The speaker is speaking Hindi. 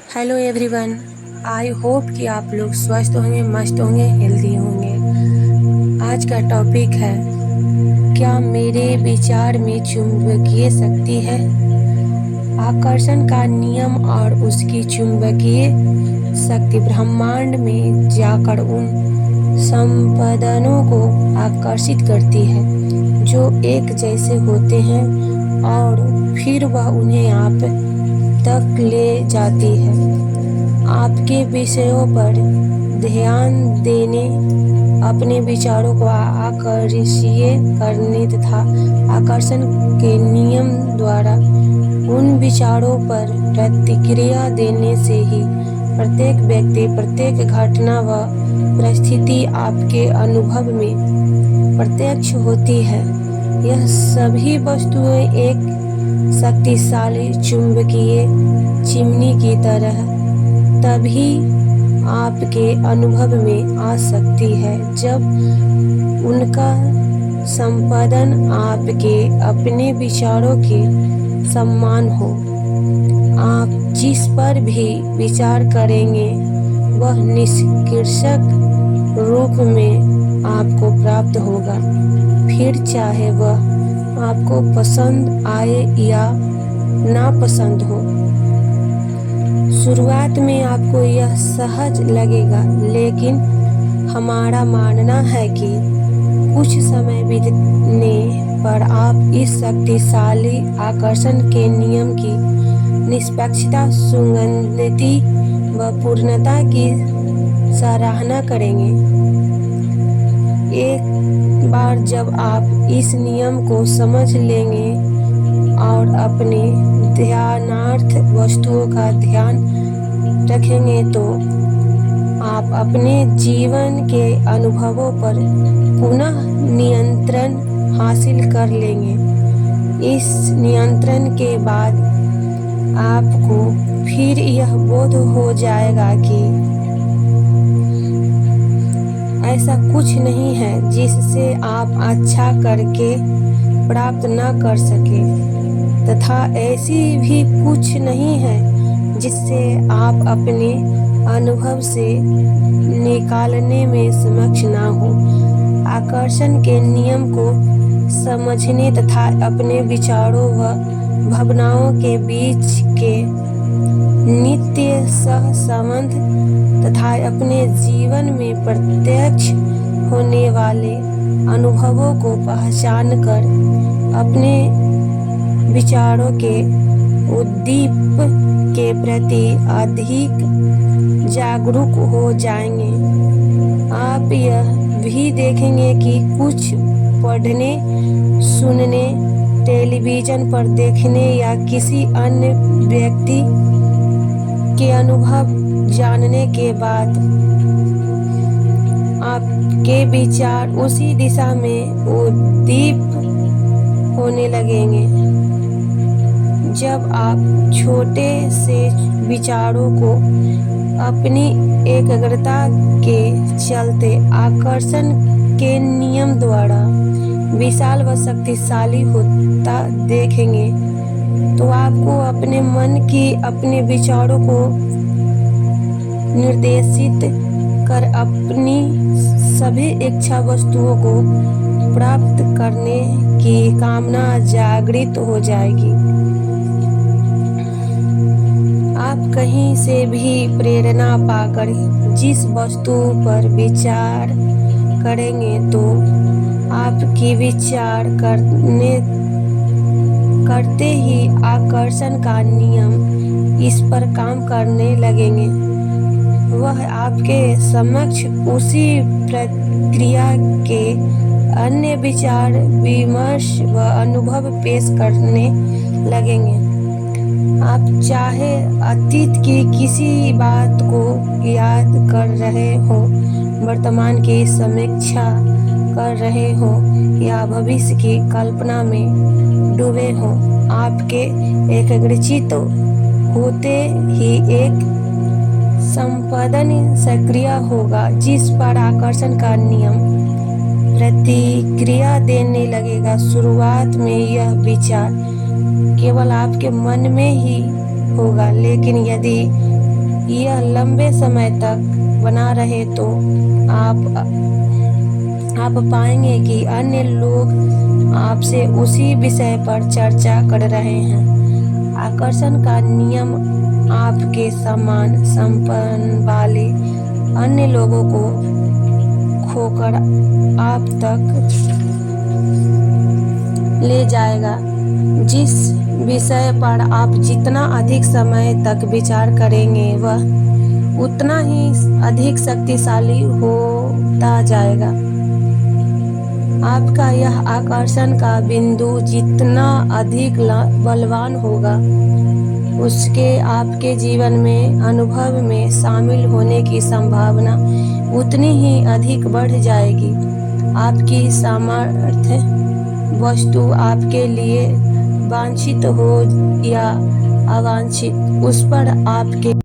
Hello everyone. आई होप कि आप लोग स्वस्थ होंगे, मस्त होंगे, हेल्दी होंगे। आज का टॉपिक है, क्या मेरे विचार में चुंबकीय शक्ति है? आकर्षण का नियम और उसकी चुंबकीय शक्ति ब्रह्मांड में जाकर उन संपदनों को आकर्षित करती है जो एक जैसे होते हैं और फिर वह उन्हें आप तक ले जाती है। आपके विषयों पर ध्यान देने, अपने विचारों को आकर्षीय करने तथा आकर्षण के नियम द्वारा उन विचारों पर प्रतिक्रिया देने से ही प्रत्येक व्यक्ति, प्रत्येक घटना व परिस्थिति आपके अनुभव में प्रत्यक्ष होती है। यह सभी वस्तुएं एक शक्तिशाली चुंबकीय चिमनी की तरह तभी आपके अनुभव में आ सकती है जब उनका संपादन आपके अपने विचारों के समान हो। आप जिस पर भी विचार करेंगे वह निष्कर्षक रूप में आपको प्राप्त होगा, फिर चाहे वह आपको पसंद आए या नापसंद हो। शुरुआत में आपको यह सहज लगेगा, लेकिन हमारा मानना है कि कुछ समय बीतने पर आप इस शक्तिशाली आकर्षण के नियम की निष्पक्षता, सुगंधित व पूर्णता की सराहना करेंगे। एक बार जब आप इस नियम को समझ लेंगे और अपने ध्यानार्थ वस्तुओं का ध्यान रखेंगे तो आप अपने जीवन के अनुभवों पर पुनः नियंत्रण हासिल कर लेंगे। इस नियंत्रण के बाद आपको फिर यह बोध हो जाएगा कि ऐसा कुछ नहीं है जिससे आप अच्छा करके प्राप्त न कर सके, तथा ऐसी भी कुछ नहीं है जिससे आप अपने अनुभव से निकालने में सक्षम न हो। आकर्षण के नियम को समझने तथा अपने विचारों व भावनाओं के बीच के नित्य सहसंबंध तथा अपने जीवन में प्रत्यक्ष होने वाले अनुभवों को पहचान कर अपने विचारों के उद्दीप के प्रति अधिक जागरूक हो जाएंगे। आप यह भी देखेंगे कि कुछ पढ़ने, सुनने, टेलीविजन पर देखने या किसी अन्य व्यक्ति के अनुभव जानने के बाद आपके विचार उसी दिशा में उद्दीप होने लगेंगे। जब आप छोटे से विचारों को अपनी एकाग्रता के चलते आकर्षण के नियम द्वारा विशाल व शक्तिशाली होता देखेंगे तो आपको अपने मन की अपने विचारों को निर्देशित कर अपनी सभी इच्छा वस्तुओं को प्राप्त करने की कामना जागृत हो जाएगी। आप कहीं से भी प्रेरणा पाकर जिस वस्तु पर विचार करेंगे तो आपकी विचार करते ही आकर्षण का नियम इस पर काम करने लगेंगे। वह आपके समक्ष उसी प्रक्रिया के अन्य विचार, विमर्श व अनुभव पेश करने लगेंगे। आप चाहे अतीत की किसी बात को याद कर रहे हो, वर्तमान की समीक्षा कर रहे हो या भविष्य की कल्पना में डूबे हो, आपके एकाग्रचित्त होते ही एक संपादन सक्रिय होगा जिस पर आकर्षण का नियम प्रतिक्रिया देने लगेगा। शुरुआत में यह विचार केवल आपके मन में ही होगा, लेकिन यदि यह लंबे समय तक बना रहे तो आप पाएंगे कि अन्य लोग आपसे उसी विषय पर चर्चा कर रहे हैं। आकर्षण का नियम आपके समान संपन्न वाले अन्य लोगों को खोकर आप तक ले जाएगा। जिस विषय पर आप जितना अधिक समय तक विचार करेंगे वह उतना ही अधिक शक्तिशाली होता जाएगा। आपका यह आकर्षण का बिंदु जितना अधिक बलवान होगा उसके आपके जीवन में अनुभव में शामिल होने की संभावना उतनी ही अधिक बढ़ जाएगी। आपकी सामर्थ्य वस्तु आपके लिए वांछित हो या अवांछित, उस पर आपके